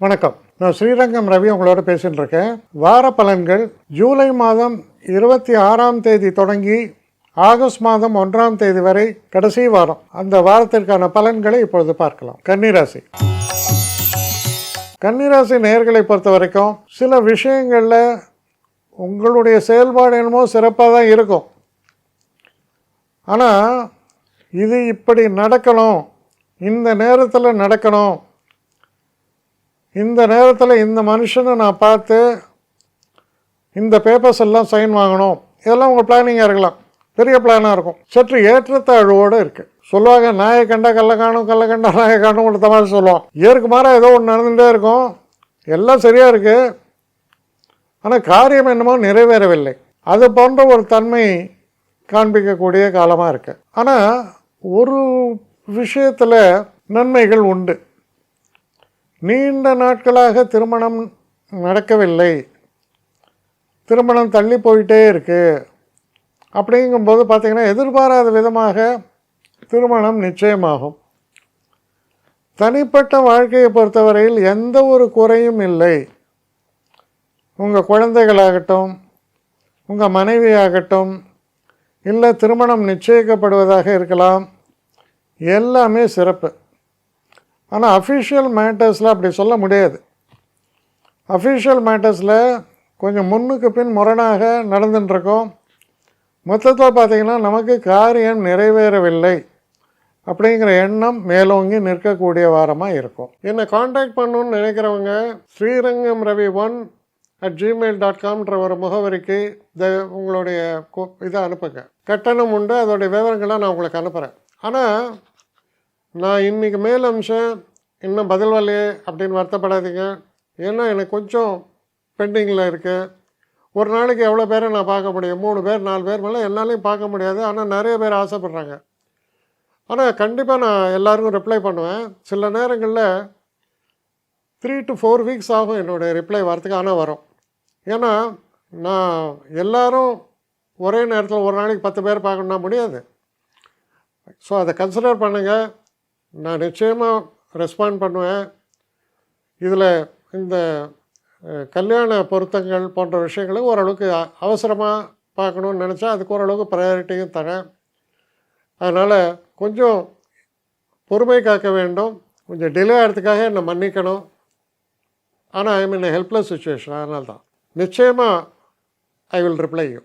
வணக்கம். நான் ஸ்ரீரங்கம் ரவி உங்களோட பேசிட்டு இருக்கேன். வார பலன்கள் ஜூலை மாதம் 26ஆம் தேதி தொடங்கி ஆகஸ்ட் மாதம் 1ஆம் தேதி வரை கடைசி வாரம். அந்த வாரத்திற்கான பலன்களை இப்பொழுது பார்க்கலாம். கன்னிராசி. கன்னிராசி நேயர்களை பொறுத்த வரைக்கும் சில விஷயங்களில் உங்களுடைய செயல்பாடு என்னமோ சிறப்பாக தான் இருக்கும். ஆனால் இது இப்படி நடக்கணும், இந்த நேரத்தில் நடக்கணும், இந்த நேரத்தில் இந்த மனுஷனை நான் பார்த்து இந்த பேப்பர்ஸ் எல்லாம் சைன் வாங்கணும், இதெல்லாம் உங்கள் பிளானிங்காக இருக்கலாம். பெரிய பிளானாக இருக்கும். சற்று ஏற்றத்தாழ்வோடு இருக்குது. சொல்லுவாங்க, நாயை கண்டா கல்லை காணும், கல்லை கண்டா நாயை காணும், ஒரு மாதிரி சொல்லுவோம். ஏற்கு மாறாக ஏதோ ஒன்று நடந்துகிட்டே இருக்கும். எல்லாம் சரியாக இருக்குது, ஆனால் காரியம் என்னமோ நிறைவேறவில்லை. அது போன்ற ஒரு தன்மை காண்பிக்கக்கூடிய காலமாக இருக்குது. ஆனால் ஒரு விஷயத்தில் நன்மைகள் உண்டு. நீண்ட நாட்களாக திருமணம் நடக்கவில்லை, திருமணம் தள்ளி போயிட்டே இருக்குது அப்படிங்கும்போது பார்த்திங்கன்னா எதிர்பாராத விதமாக திருமணம் நிச்சயமாகும். தனிப்பட்ட வாழ்க்கையை பொறுத்தவரையில் எந்த ஒரு குறையும் இல்லை. உங்கள் குழந்தைகளாகட்டும், உங்கள் மனைவியாகட்டும், இல்லை திருமணம் நிச்சயிக்கப்படுவதாக இருக்கலாம், எல்லாமே சிறப்பு. ஆனால் அஃபிஷியல் மேட்டர்ஸில் அப்படி சொல்ல முடியாது. அஃபிஷியல் மேட்டர்ஸில் கொஞ்சம் முன்னுக்கு பின் முரணாக நடந்துட்டுருக்கோம். மொத்தத்தில் பார்த்திங்கன்னா நமக்கு காரியம் நிறைவேறவில்லை அப்படிங்கிற எண்ணம் மேலோங்கி நிற்கக்கூடிய வாரமாக இருக்கும். என்னை காண்டாக்ட் பண்ணணுன்னு நினைக்கிறவங்க ஸ்ரீரங்கம் ரவி 1@gmail.comன்ற ஒரு முகவரிக்கு உங்களுடைய இதை அனுப்புங்க. கட்டணம் உண்டு, அதோடைய விவரங்களை நான் உங்களுக்கு அனுப்புகிறேன். ஆனால் நான் இன்றைக்கி மேல் அம்சம் இன்னும் பதில் வரலையே அப்படின்னு வருத்தப்படாதீங்க. ஏன்னா எனக்கு கொஞ்சம் பெண்டிங்கில் இருக்குது. ஒரு நாளைக்கு எவ்வளோ பேரை நான் பார்க்க முடியும்? 3 பேர் 4 பேர் மேலே என்னாலையும் பார்க்க முடியாது. ஆனால் நிறைய பேர் ஆசைப்பட்றாங்க. ஆனால் கண்டிப்பாக நான் எல்லாருக்கும் ரிப்ளை பண்ணுவேன். சில நேரங்களில் 3 to 4 வீக்ஸ் ஆகும் என்னுடைய ரிப்ளை வரத்துக்கு. ஆனால் வரும். ஏன்னா நான் எல்லோரும் ஒரே நேரத்தில் ஒரு நாளைக்கு 10 பேர் பார்க்கணுன்னா முடியாது. ஸோ அதை கன்சிடர் பண்ணுங்கள். நான் நிச்சயமாக ரெஸ்பாண்ட் பண்ணுவேன். இதில் இந்த கல்யாண பொருத்தங்கள் போன்ற விஷயங்களை ஓரளவுக்கு அவசரமாக பார்க்கணுன்னு நினச்சா அதுக்கு ஓரளவுக்கு ப்ரையாரிட்டியும் தரேன். அதனால் கொஞ்சம் பொறுமை காக்க வேண்டும். கொஞ்சம் டிலே ஆகிறதுக்காக என்னை மன்னிக்கணும். ஆனால் ஐ மீன் ஹெல்ப்லெஸ் சுச்சுவேஷன். அதனால தான் நிச்சயமாக ஐ வில் ரிப்ளை யூ.